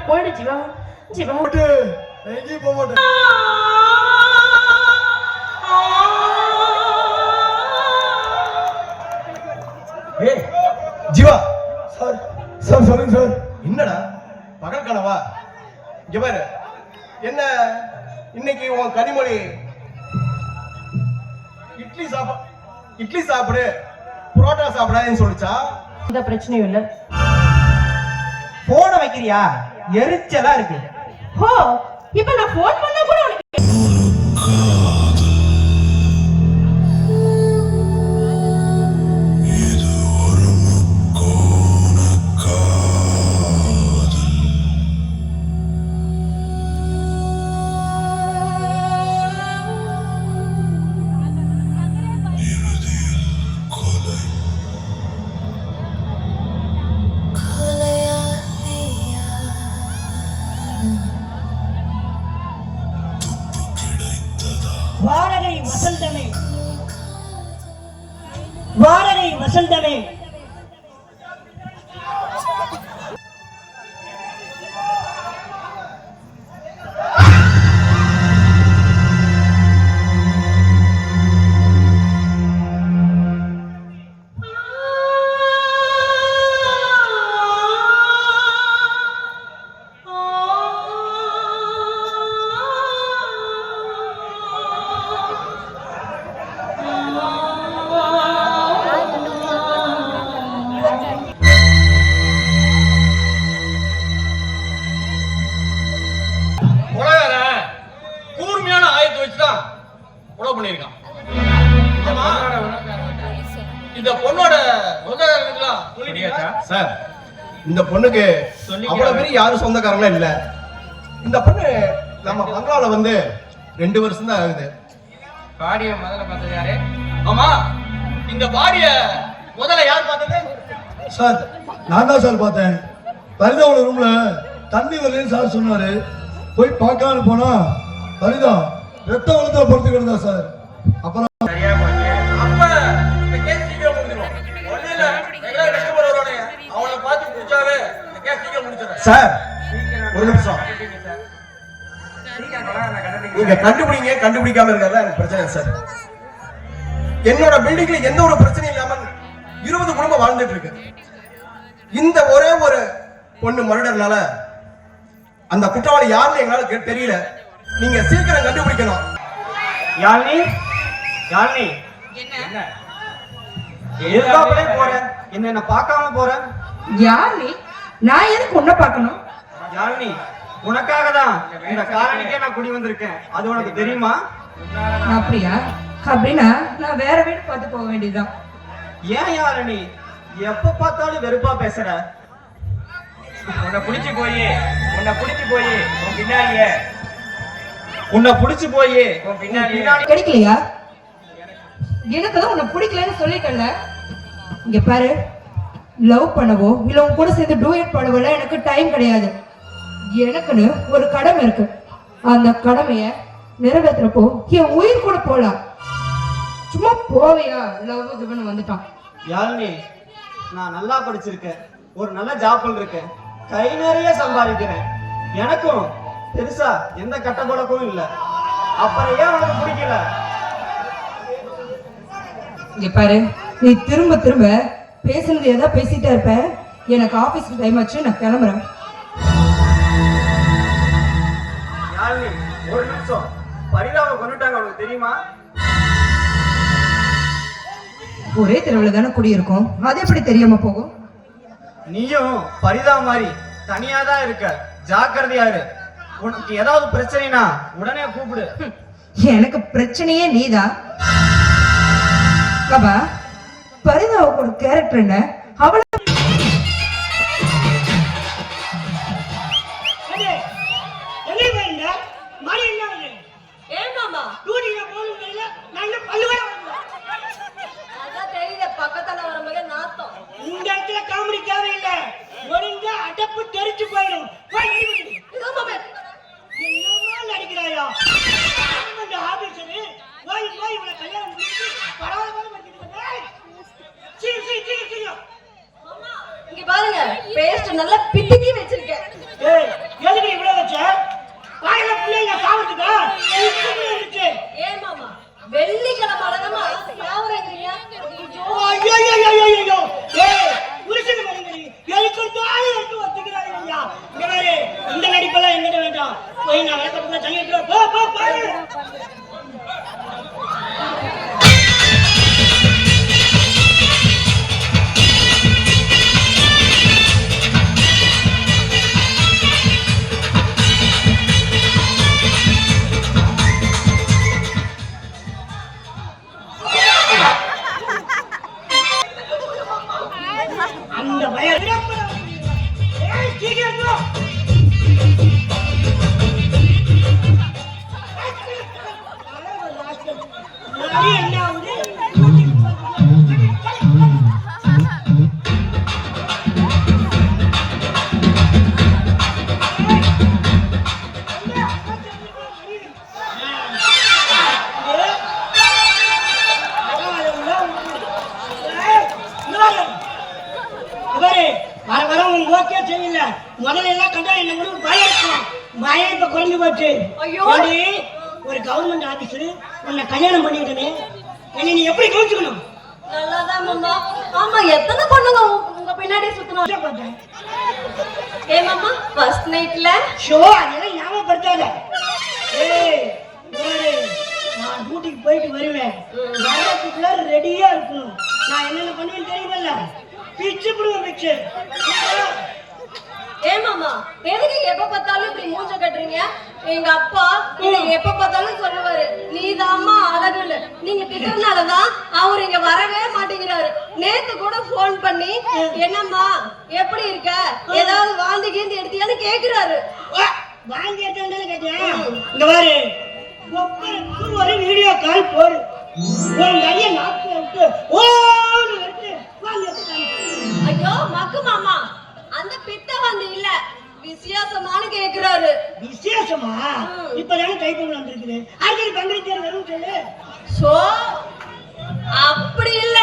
போயிடு ஜீவா. ஜீவா எங்கேயும் போக மாட்டேன். ஏய் ஜீவா. சார் சார் சொல்லுங்க சார். என்னடா பகல் கனவா? இங்க பாரு, என்ன இன்னைக்கு உன் கனிமொழி இட்லி சாப்பிடு புரோட்டா சாப்பிடாதுன்னு சொல்லிச்சா? எந்த பிரச்சனையும் இல்ல. போன வைக்கிறியா? எரிச்சலா இருக்கு. ஹோ, இப்ப நான் போன் பண்ணா கூட உனக்கு வாடகை வசந்தமே, வாடகை வசந்தமே. இந்த பொண்ணோட சார், இந்த பொண்ணுக்கு அவ்வளவு பேர் யாரும் சொந்தக்காரங்களா இல்ல. இந்த பொண்ணு நம்ம பங்களால வந்து 2 வருஷம் தான் ஆகுது. பாடிய முதல்ல பார்த்தது யாரு? ஆமா, இந்த பாடிய முதல்ல யார் பார்த்தது? சார் நான் தான் சார் பார்த்தேன். பரிதாவோட ரூம்ல தண்ணி வரலன்னு சார் சொன்னாரு. போய் பார்க்கலான்னு போனா பரிதா ரத்த வளத்துல பொறுத்து கிடந்தா சார். அப்புறம் சரியா போச்சு. அப்ப இந்த கேஸ் சீக்கிரம் முடிஞ்சிடும். ஒண்ணுல எல்லாம் கஷ்டப்பட வருவானே, அவனை பார்த்து பிடிச்சாவே இந்த கேஸ் சீக்கிரம் முடிச்சிடும். சார் ஒரு நிமிஷம், நீங்க கண்டுபிடிக்காம இருக்கிறதா எனக்கு பிரச்சனை சார். என்னோட பில்டிங்ல எந்த ஒரு பிரச்சனையும் இல்லாம 20 குடும்பம் வாழ்ந்துட்டு இருக்கு. இந்த ஒரே ஒரு பொண்ணு மர்டர்னால அந்த குற்றவாளி யாருன்னு எங்களால தெரியல. நீங்க சீக்கிரம் கண்டுபிடிக்கணும். யாழ்னி, யாழ்னி, என்ன எதுக்காகவே போற? என்ன பார்க்காம போற? யார் நீ? நான் எதுக்கு உன்னை பார்க்கணும்? யாழ்னி, உனக்காக தான் இந்த காலனிக்கே நான் குடி வந்திருக்கேன். அது உனக்கு தெரியுமா? அப்படியா? அப்படின்னா நான் வேற வீடு பார்த்து போக வேண்டியதுதான். ஏன் யாழ்னி எப்ப பார்த்தாலும் வெறுப்பா பேசுற? உன்னை பிடிச்சு போய் உன் பின்னாடியே கிடைக்கலையா? எனக்கு தான் உன்னை பிடிக்கலன்னு சொல்லிட்டல. இங்க பாரு, லவ் பண்ணவோ இல்ல உன் கூட சேர்ந்து டூயட் பண்ணவோ எனக்கு டைம் கிடையாது. எனக்குன்னு ஒரு கடமை இருக்கு. அந்த கடமைய நிறைவேற்றுறப்போ என் உயிர் கூட போலாம். சும்மா போவையா லவ் இதுன்னு வந்துட்டான். யாழ்னி, நான் நல்லா படிச்சிருக்கேன், ஒரு நல்ல ஜாப்ல இருக்கேன், கை நிறைய சம்பாதிக்கிறேன். எனக்கும் பெருசா எந்த கட்ட பழக்கமும் இல்ல. அப்புறம் ஏன் உனக்கு பிடிக்கல? இங்க பாரு, நீ திரும்ப திரும்ப பேசுனது ஏதா பேசிட்டே இருப்ப. எனக்கு ஆபீஸ்க்கு டைம் ஆச்சு, நான் கிளம்புறேன். யாழ்னி, ஒரு நிமிஷம். பரிதாவை கொண்டுட்டாங்க, உனக்கு தெரியுமா? ஒரே தெருவில் தானே குடியிருக்கோம், அது எப்படி தெரியாம போகும்? நீயும் பரிதா மாதிரி தனியாதான் இருக்க, ஜாக்கிரதையா இரு. உனக்கு ஏதாவது பிரச்சனைனா உடனே கூப்பிடு. எனக்கு பிரச்சனையே நீதான். பாபா, பரிதாவுக்கு ஒரு கேரக்டர் என்ன? அவளை பக்கத்துல வரும்போது நாத்தம். இந்த இடத்துல காமெடி தேவையில்லை. ஒழுங்கா அடப்பு தெரிச்சு போயிடும். என்னமா நடிக்கிறாயா? இந்த ஆபீசரு போய் இவனை கல்யாணம் முடிச்சு பரவாயில்ல இங்க பாருங்க, பேஸ்ட் நல்லா பிடிக்கி வச்சிருக்கேன். நேரம். போய் நான் விளக்கத்துல தண்ணி எடுத்து வா. போ போ போ. அந்த பயம் ஏய் சீக்கிரம் போ. மணி என்ன ஆகுது? வர வர உங்களுக்கு ஓகே தெரியல. முதல்ல எல்லாம் கண்டா என்ன ஒரு பயம் இருக்கும். பயம் இப்ப குறைஞ்சு போச்சு. ஐயோ. ஏண்டி, ஒரு கவர்மெண்ட் ஆபீசர் உன்னை கல்யாணம் பண்ணிக்கிட்டனே என்னை நீ எப்படி கவனிச்சுக்கணும்? நல்லாதான் மாமா. ஆமா, எத்தனை பொண்ணுங்க உங்க பின்னாடி சுத்தணும். பார்த்தேன். ஏ மாமா, ஃபர்ஸ்ட் நைட்ல ஷோ அதெல்லாம் ஞாபகப்படுத்தாத. ஏய் பாரு, நான் டியூட்டிக்கு போயிட்டு வருவேன். வரதுக்குள்ள ரெடியா இருக்கணும். நான் என்னென்ன பண்ணுவேன்னு தெரியுமல்ல? பிச்சு பிடுவேன் பிச்சு. ஏ மாமா, எதுக்கு எப்ப பார்த்தாலும் இப்படி மூஞ்ச கட்டுறீங்க? எங்க அப்பா இதை எப்ப பார்த்தாலும் சொல்லுவாரு, நீதாம்மா அழகுன்னு. நீங்க திட்டுறதுனாலதான் அவர் இங்க வரவே மாட்டேங்கிறாரு. நேத்து கூட போன் பண்ணி, என்னம்மா எப்படி இருக்க, ஏதாவது வாந்தி கீந்தி எடுத்தியான்னு கேக்குறாரு. வாங்கி எடுத்தாலும் கேட்டேன். இங்க பாரு, ஒவ்வொரு ஒரு வீடியோ கால் போடு. உன் நிறைய நாக்கு விட்டு ஓன்னு எடுத்து வாங்கி எடுத்தாங்க. ஐயோ மக்கு மாமா, அந்த பித்த வந்து இல்ல, வித்தியாசமானு கேக்குறாரு. விசேஷமா? இப்பதானே கைப்பொங்கல் வந்திருக்குது. அடிக்கடி பங்கேற்று வரும் சொல்லு. சோ அப்படி இல்ல,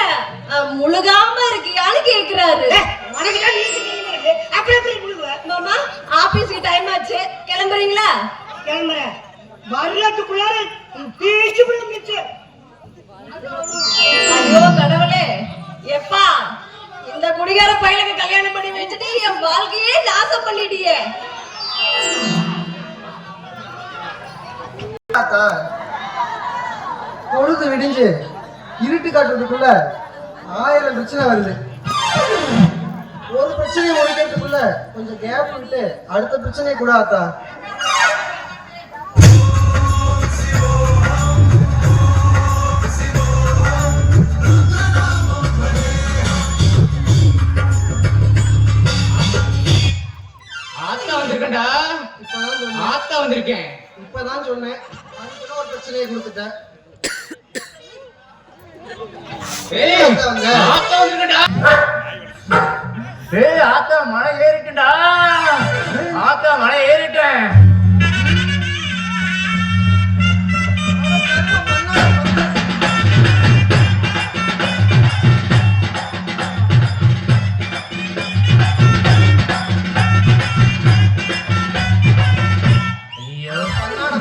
முழுகாம இருக்கியான்னு கேக்குறாரு. உனக்குதான் நீச்சு தெரியுமா இருக்கு. அப்படி எப்படி முழுகுவ? மாமா, ஆபீஸ்க்கு டைம் ஆச்சு, கிளம்புறீங்களா? கிளம்புறேன். வர்றதுக்குள்ளார பீச்சு பிள்ளை மிச்சு. ஐயோ கடவுளே, எப்பா இந்த குடிகார பையனுக்கு கல்யாணம் பண்ணி வச்சுட்டு என் வாழ்க்கையே நாசம் பண்ணிட்டியே. பொழுது விடிஞ்சு இருட்டு காட்டுறதுக்குள்ள 1000 பிரச்சனை வருது. ஒரு பிரச்சனையை முடிக்கிறதுக்குள்ள கொஞ்சம் கேப் விட்டு அடுத்த பிரச்சனை கூட ஆத்தா. இப்பதான் சொன்னேன், அதுக்குள்ள ஒரு பிரச்சனையை கொடுத்துட்டேன். ஆத்தா மழை ஏறிட்டுடா. ஆத்தா மழை ஏறிட்டேன்.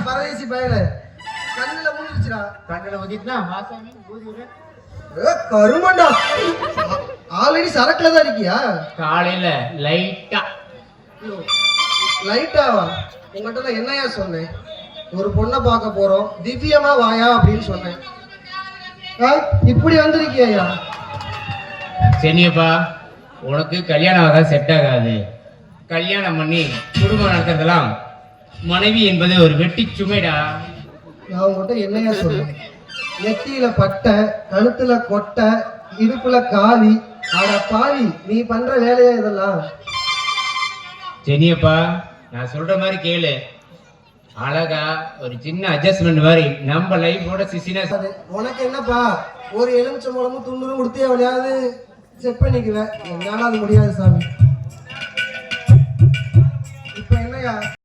பரதேசி பயல கண்ணுல மூழ்கிடுச்சுடா. கண்ணுல ஊதிட்டுனா வாசாமி ஊதி கருமண்டா, ஆல்ரெடி சரக்குல தான் இருக்கியா? காலையில லைட்டா. லைட்டாவா? உங்ககிட்ட நான் என்னையா சொன்னேன்? ஒரு பொண்ணை பார்க்க போறோம், திவ்யமா வாயா அப்படின்னு சொன்னேன். இப்படி வந்திருக்கியா? சரியப்பா, உனக்கு கல்யாணம் ஆக செட் ஆகாது. கல்யாணம் பண்ணி குடும்பம் நடத்துறதெல்லாம் மனைவி என்பது ஒரு வெட்டி சுமைடா. நான் உங்ககிட்ட என்னையா சொன்னேன்? நெத்தியில பட்டை, கழுத்துல கொட்டை, இடுப்புல காவி. ஆனா பாவி, நீ பண்ற வேலையா இதெல்லாம்? சரியப்பா, நான் சொல்ற மாதிரி கேளு. அழகா ஒரு சின்ன அட்ஜஸ்ட்மெண்ட் மாதிரி நம்ம லைஃபோட சிசினா. உனக்கு என்னப்பா, ஒரு எலுமிச்சை மூலமும் துண்டுரும் கொடுத்தே அவளையாவது செட் பண்ணிக்குவேன். என்னால அது முடியாது சாமி. இப்ப என்னையா?